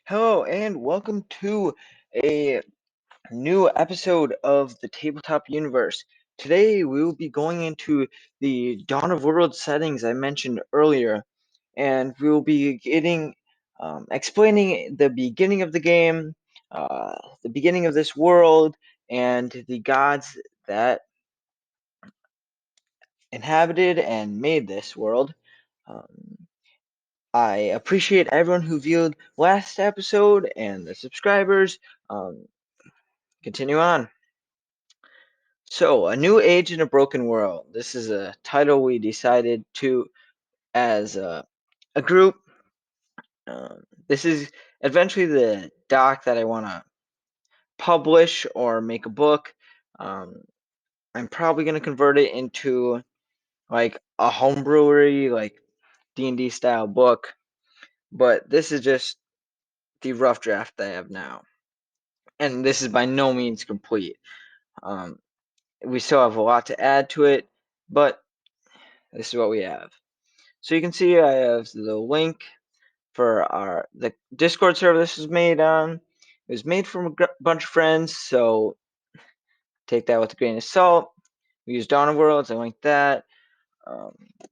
Hello and welcome to a new episode of the Tabletop Universe. Today we will be going into the Dawn of Worlds settings I mentioned earlier, and we will be explaining the beginning of the game, the beginning of this world, and the gods that inhabited and made this world. Um, I appreciate everyone who viewed last episode and the subscribers. Continue on. So, A New Age in a Broken World. This is a title we decided to as a group. This is eventually the doc that I want to publish or make a book. Um, I'm probably going to convert it into like a homebrewery, like D&D style book. But this is just the rough draft I have now. And this is by no means complete. Um, we still have a lot to add to it, but this is what we have. So you can see I have the link for the Discord server this was made on. It was made from a bunch of friends, so take that with a grain of salt. We use Dawn of Worlds. I like that.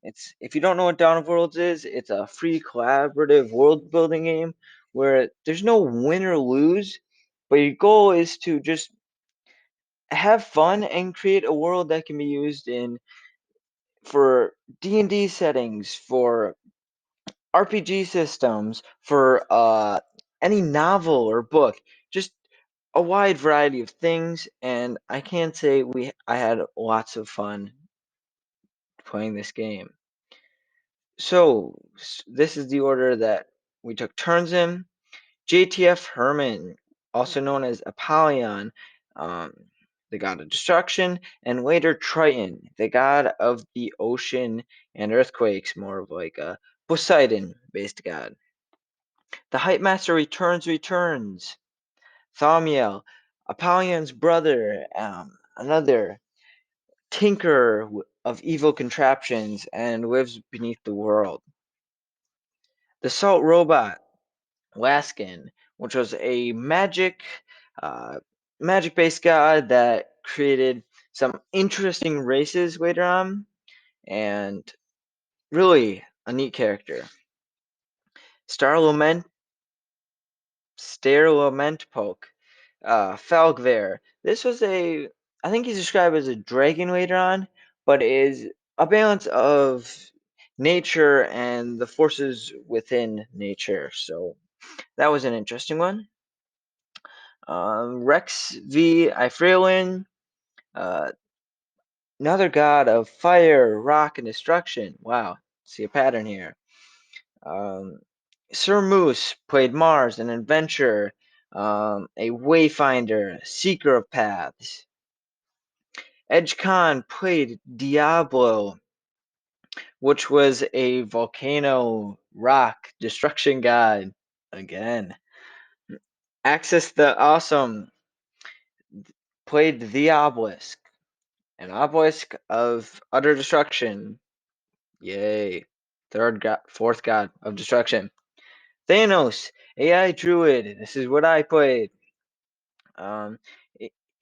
It's if you don't know what Dawn of Worlds is, it's a free collaborative world building game where there's no win or lose, but your goal is to just have fun and create a world that can be used in for D&D settings, for RPG systems, for any novel or book, just a wide variety of things. And I can say I had lots of fun playing this game. So this is the order that we took turns in. JTF Herman, also known as Apollyon, um, the god of destruction, and later Triton, the god of the ocean and earthquakes, more of like a Poseidon-based god. The Hype Master returns. Thaumiel, Apollyon's brother, another tinker of evil contraptions, and lives beneath the world. The Salt Robot, Laskin, which was a uh, magic-based god that created some interesting races later on, and really a neat character. Star Lament Poke, Falgver. This was I think he's described as a dragon later on, but is a balance of nature and the forces within nature. So that was an interesting one. Rex V. Ifraelin, uh, another god of fire, rock, and destruction. Wow, see a pattern here. Um, Sir Moose played Mars, an adventurer, a wayfinder, seeker of paths. Edge Khan played Diablo, which was a volcano rock destruction god. Again. Axis the Awesome played the Obelisk, an obelisk of utter destruction. Yay. Fourth god of destruction. Thanos, AI Druid. This is what I played. Um,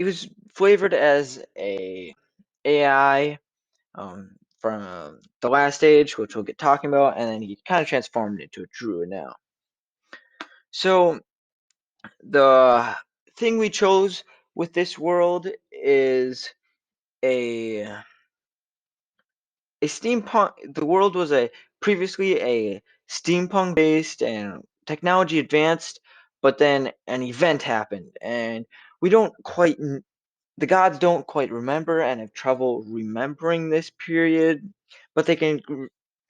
it was flavored as a AI from the last age, which we'll get talking about, and then he kind of transformed into a druid now. So the thing we chose with this world is a steampunk. The world was previously a steampunk based and technology advanced, but then an event happened, and we don't quite the gods don't quite remember and have trouble remembering this period, but they can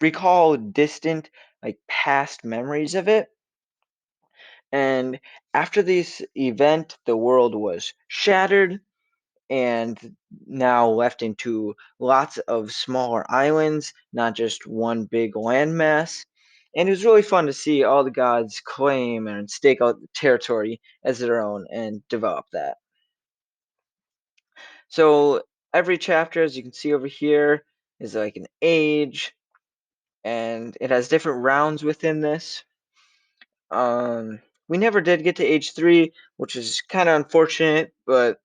recall distant, like past memories of it. And after this event, the world was shattered and now left into lots of smaller islands, not just one big landmass. And it was really fun to see all the gods claim and stake out the territory as their own and develop that. So every chapter, as you can see over here, is like an age, and it has different rounds within this. We never did get to age 3, which is kind of unfortunate, but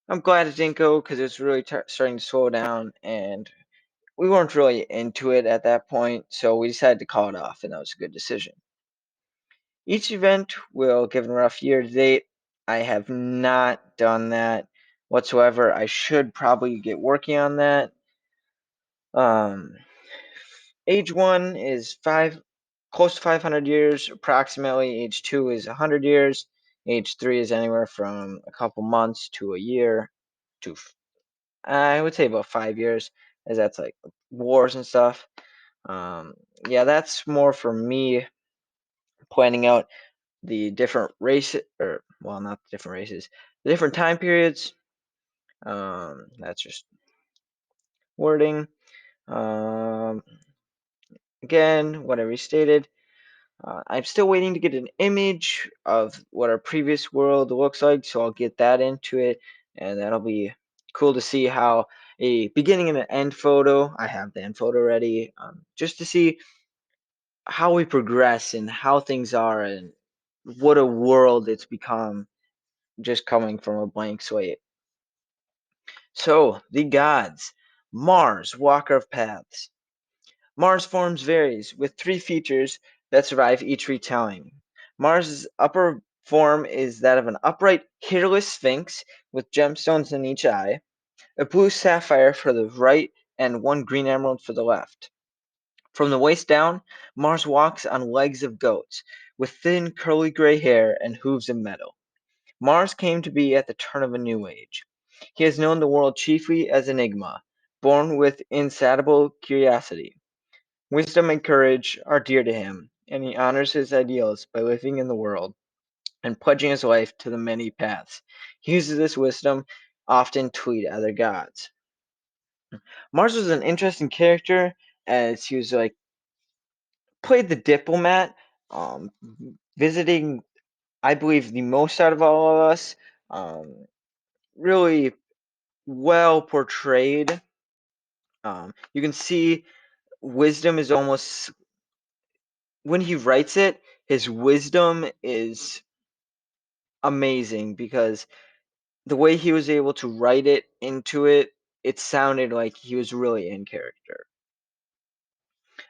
I'm glad it didn't go because it was really starting to slow down, and we weren't really into it at that point, so we decided to call it off, and that was a good decision. Each event will give a rough year to date. I have not done that whatsoever. I should probably get working on that. Age 1 is close to 500 years, approximately. Age 2 is 100 years. Age 3 is anywhere from a couple months to a year to, I would say, about 5 years, as that's like wars and stuff. Yeah, that's more for me planning out the different races, or well, not the different races, the different time periods. That's just wording. Um, Again, whatever you stated. I'm still waiting to get an image of what our previous world looks like, so I'll get that into it, and that'll be cool to see how a beginning and an end photo. I have the end photo ready, just to see how we progress and how things are and what a world it's become just coming from a blank slate. So, the gods. Mars, walker of paths. Mars' forms varies, with 3 features that survive each retelling. Mars' upper form is that of an upright, hairless sphinx with gemstones in each eye, a blue sapphire for the right and 1 green emerald for the left. From the waist down, Mars walks on legs of goats, with thin curly gray hair and hooves of metal. Mars came to be at the turn of a new age. He has known the world chiefly as Enigma, born with insatiable curiosity. Wisdom and courage are dear to him, and he honors his ideals by living in the world and pledging his life to the many paths. He uses this wisdom often to lead other gods. Mars was an interesting character as he was like played the diplomat, um, visiting, I believe, the most out of all of us. Really well portrayed. You can see wisdom is almost, when he writes it, his wisdom is amazing because the way he was able to write it into it, it sounded like he was really in character.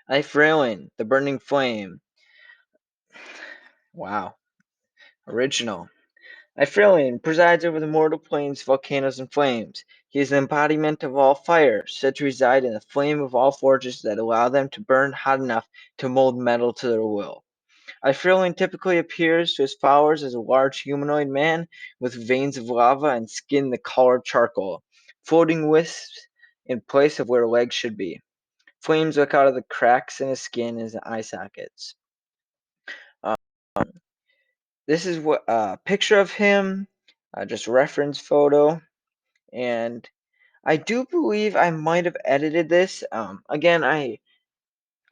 Eifrailin, the burning flame. Wow, original. Eifrailin presides over the mortal plains, volcanoes, and flames. He is the embodiment of all fire, said to reside in the flame of all forges that allow them to burn hot enough to mold metal to their will. Eifrailin typically appears to his followers as a large humanoid man with veins of lava and skin the color of charcoal, floating wisps in place of where legs should be. Flames look out of the cracks in his skin and his eye sockets. Um, this is what a picture of him, just reference photo, and I do believe I might have edited this. Again, a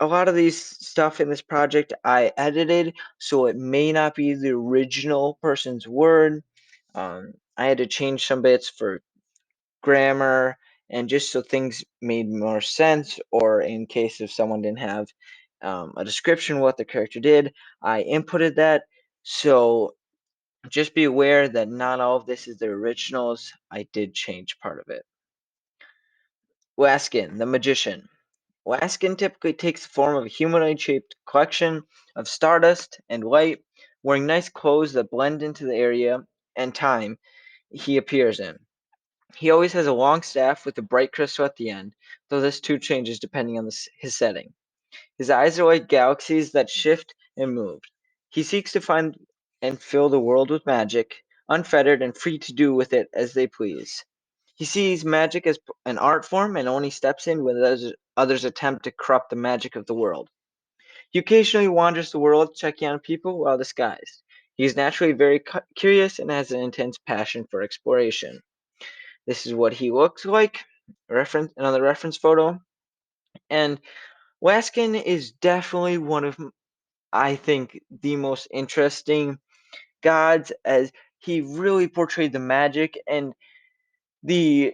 lot of these stuff in this project I edited, so it may not be the original person's word. I had to change some bits for grammar and just so things made more sense, or in case if someone didn't have a description of what the character did, I inputted that. So just be aware that not all of this is the originals. I did change part of it. Laskin, the magician. Laskin typically takes the form of a humanoid-shaped collection of stardust and light, wearing nice clothes that blend into the area and time he appears in. He always has a long staff with a bright crystal at the end, though this too changes depending on his setting. His eyes are like galaxies that shift and move. He seeks to find and fill the world with magic, unfettered and free to do with it as they please. He sees magic as an art form and only steps in when others attempt to corrupt the magic of the world. He occasionally wanders the world, checking on people while disguised. He is naturally very curious and has an intense passion for exploration. This is what he looks like. Another reference photo. And Laskin is definitely one of, I think, the most interesting gods, as he really portrayed the magic and the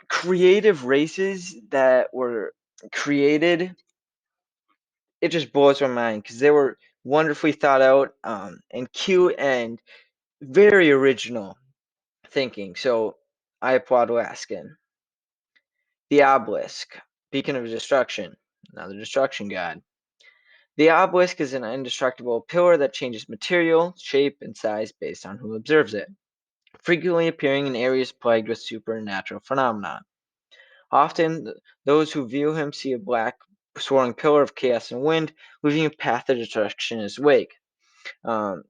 creative races that were created. It just blows my mind because they were wonderfully thought out and cute and very original thinking. So I applaud Laskin. The obelisk, beacon of destruction, another destruction god. The obelisk is an indestructible pillar that changes material, shape, and size based on who observes it, frequently appearing in areas plagued with supernatural phenomena. Often, those who view him see a black, swirling pillar of chaos and wind, leaving a path of destruction in his wake. Um,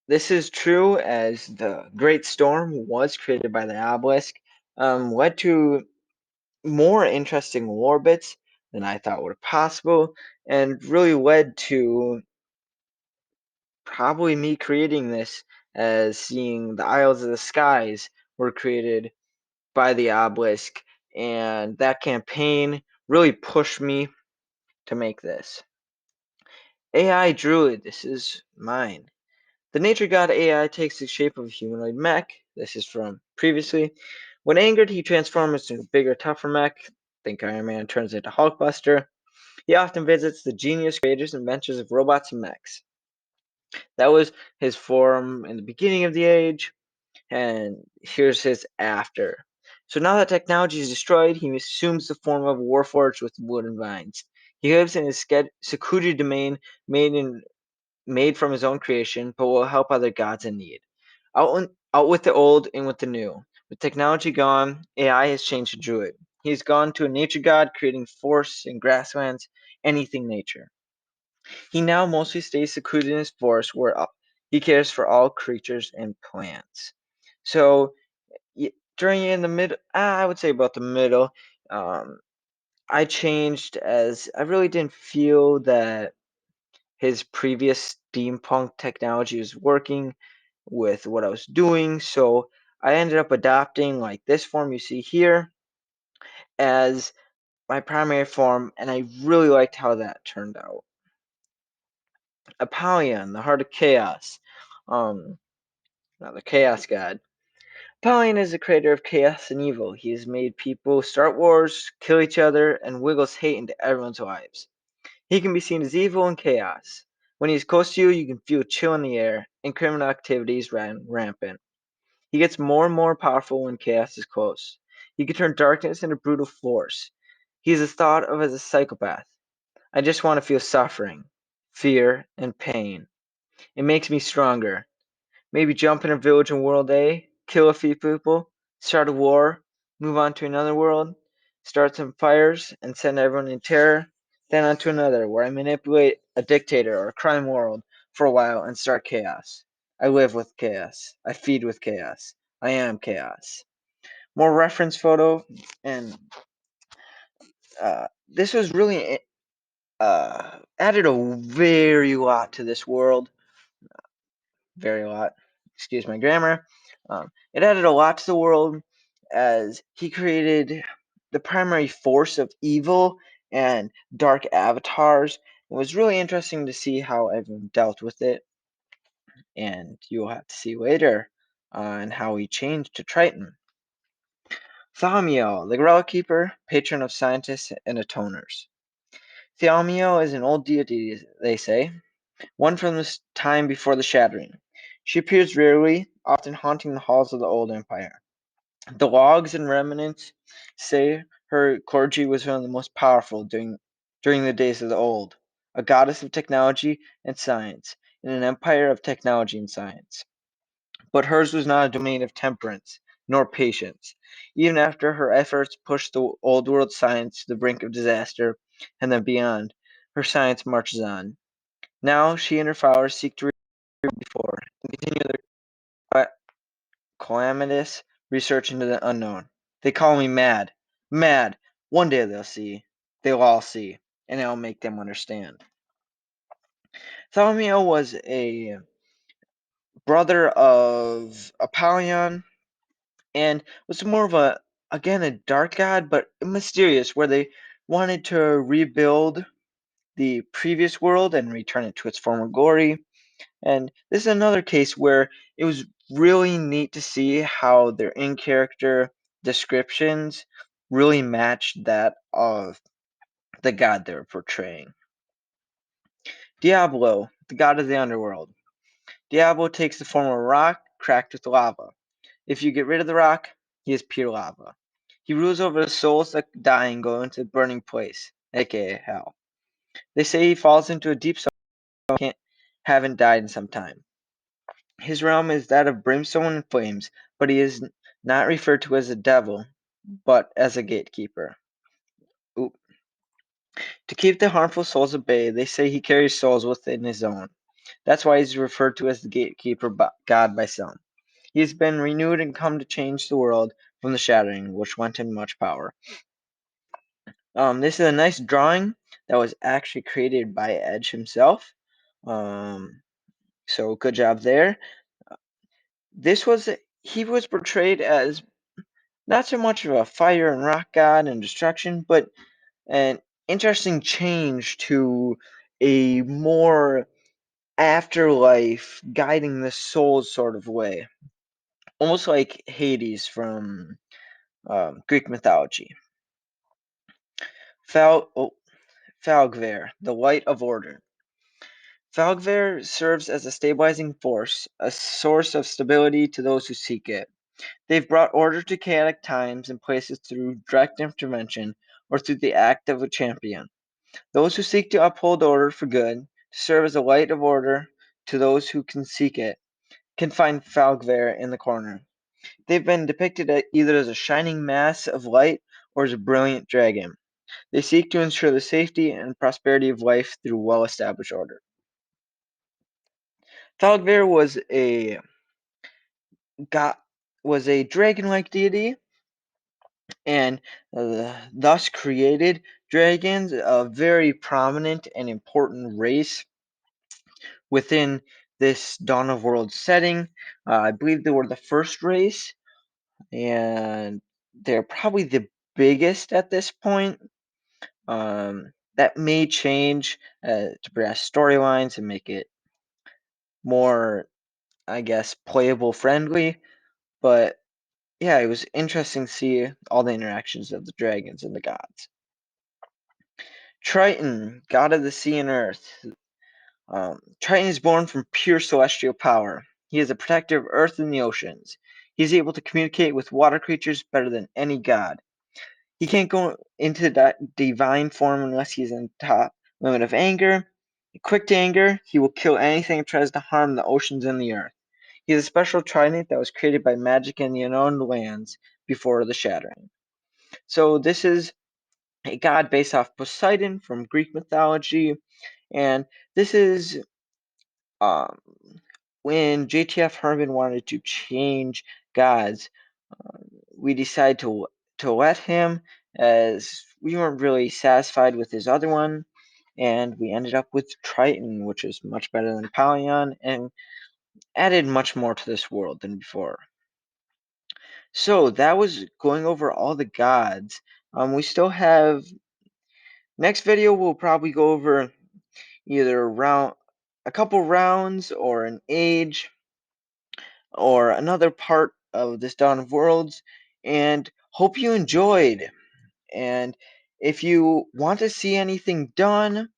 this is true as the Great Storm was created by the obelisk, led to more interesting war bits than I thought were possible, and really led to probably me creating this as seeing the Isles of the Skies were created by the obelisk, and that campaign really pushed me to make this. AI Druid, this is mine. The nature god AI takes the shape of a humanoid mech. This is from previously. When angered, he transforms into a bigger, tougher mech. Think Iron Man turns into Hulkbuster. He often visits the genius creators and inventors of robots and mechs. That was his form in the beginning of the age, and here's his after. So now that technology is destroyed, he assumes the form of a warforged with wood and vines. He lives in his secluded domain made from his own creation, but will help other gods in need. Out with the old, in with the new. With technology gone, AI has changed to druid. He's gone to a nature god, creating forests and grasslands, anything nature. He now mostly stays secluded in his forest where he cares for all creatures and plants. So during in the mid, I would say about the middle, um, I changed as I really didn't feel that his previous steampunk technology was working with what I was doing. So I ended up adopting like this form you see here as my primary form, and I really liked how that turned out. Apollyon, the heart of chaos. Not the chaos god. Apollyon is the creator of chaos and evil. He has made people start wars, kill each other, and wiggles hate into everyone's lives. He can be seen as evil and chaos. When he's close to you, you can feel a chill in the air, and criminal activities ran rampant. He gets more and more powerful when chaos is close. He can turn darkness into brutal force. He is thought of as a psychopath. I just want to feel suffering, fear, and pain. It makes me stronger. Maybe jump in a village in World A, kill a few people, start a war, move on to another world, start some fires, and send everyone in terror, then on to another, where I manipulate a dictator or a crime world for a while and start chaos. I live with chaos. I feed with chaos. I am chaos. More reference photo, and this was really added a very lot to this world. Very lot. Excuse my grammar. It added a lot to the world as he created the primary force of evil and dark avatars. It was really interesting to see how everyone dealt with it, and you'll have to see later on how he changed to Triton. Thaumiel, the Relic Keeper, patron of scientists and atoners. Thaumiel is an old deity, they say, one from the time before the Shattering. She appears rarely, often haunting the halls of the old empire. The logs and remnants say her clergy was one of the most powerful during the days of the old, a goddess of technology and science, in an empire of technology and science. But hers was not a domain of temperance, nor patience. Even after her efforts pushed the old world science to the brink of disaster and then beyond, her science marches on. Now she and her followers seek to before and continue their calamitous research into the unknown. They call me mad. Mad. One day they'll see. They'll all see. And I'll make them understand. Thaumiel was a brother of Apollyon and was more of again, a dark god, but mysterious, where they wanted to rebuild the previous world and return it to its former glory. And this is another case where it was really neat to see how their in character descriptions really matched that of the god they were portraying. Diablo, the god of the underworld. Diablo takes the form of a rock cracked with lava. If you get rid of the rock, he is pure lava. He rules over the souls that die and go into the burning place, aka hell. They say he falls into a deep sorrow and haven't died in some time. His realm is that of brimstone and flames, but he is not referred to as a devil, but as a gatekeeper. Oop. To keep the harmful souls at bay, they say he carries souls within his own. That's why he's referred to as the gatekeeper god by some. He has been renewed and come to change the world from the shattering, which lent him much power. This is a nice drawing that was actually created by Edge himself. So good job there. He was portrayed as not so much of a fire and rock god and destruction, but an interesting change to a more afterlife guiding the soul sort of way. Almost like Hades from Greek mythology. Falgver, the light of order. Falgver serves as a stabilizing force, a source of stability to those who seek it. They've brought order to chaotic times and places through direct intervention or through the act of a champion. Those who seek to uphold order for good, to serve as a light of order to those who can seek it, can find Falgver in the corner. They've been depicted either as a shining mass of light or as a brilliant dragon. They seek to ensure the safety and prosperity of life through well-established order. Falgver god, was a dragon-like deity and thus created dragons, a very prominent and important race within this Dawn of Worlds setting. I believe they were the first race, and they're probably the biggest at this point. That may change to progress storylines and make it more, I guess, playable friendly. But yeah, it was interesting to see all the interactions of the dragons and the gods. Triton, god of the sea and earth. Triton is born from pure celestial power. He is a protector of earth and the oceans. He is able to communicate with water creatures better than any god. He can't go into that divine form unless he's in top limit of anger. Quick to anger, he will kill anything that tries to harm the oceans and the earth. He is a special trident that was created by magic in the unknown lands before the shattering. So this is a god based off Poseidon from Greek mythology, and this is um, when JTF Herman wanted to change gods. We decided to let him, as we weren't really satisfied with his other one, and we ended up with Triton, which is much better than Apollyon and added much more to this world than before. So that was going over all the gods. We still have next video. We'll probably go over either a couple rounds or an age or another part of this Dawn of Worlds, and hope you enjoyed. And if you want to see anything done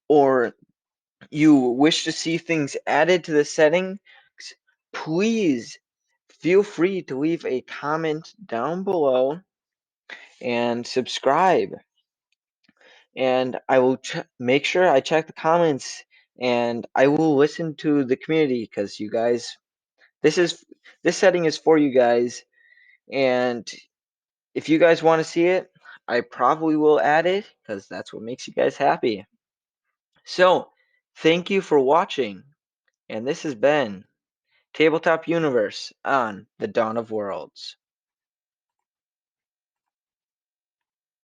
or you wish to see things added to the settings, please feel free to leave a comment down below and subscribe. And I will make sure I check the comments, and I will listen to the community because you guys, this setting is for you guys, and if you guys want to see it, I probably will add it because that's what makes you guys happy. So, thank you for watching, and this has been Tabletop Universe on the Dawn of Worlds.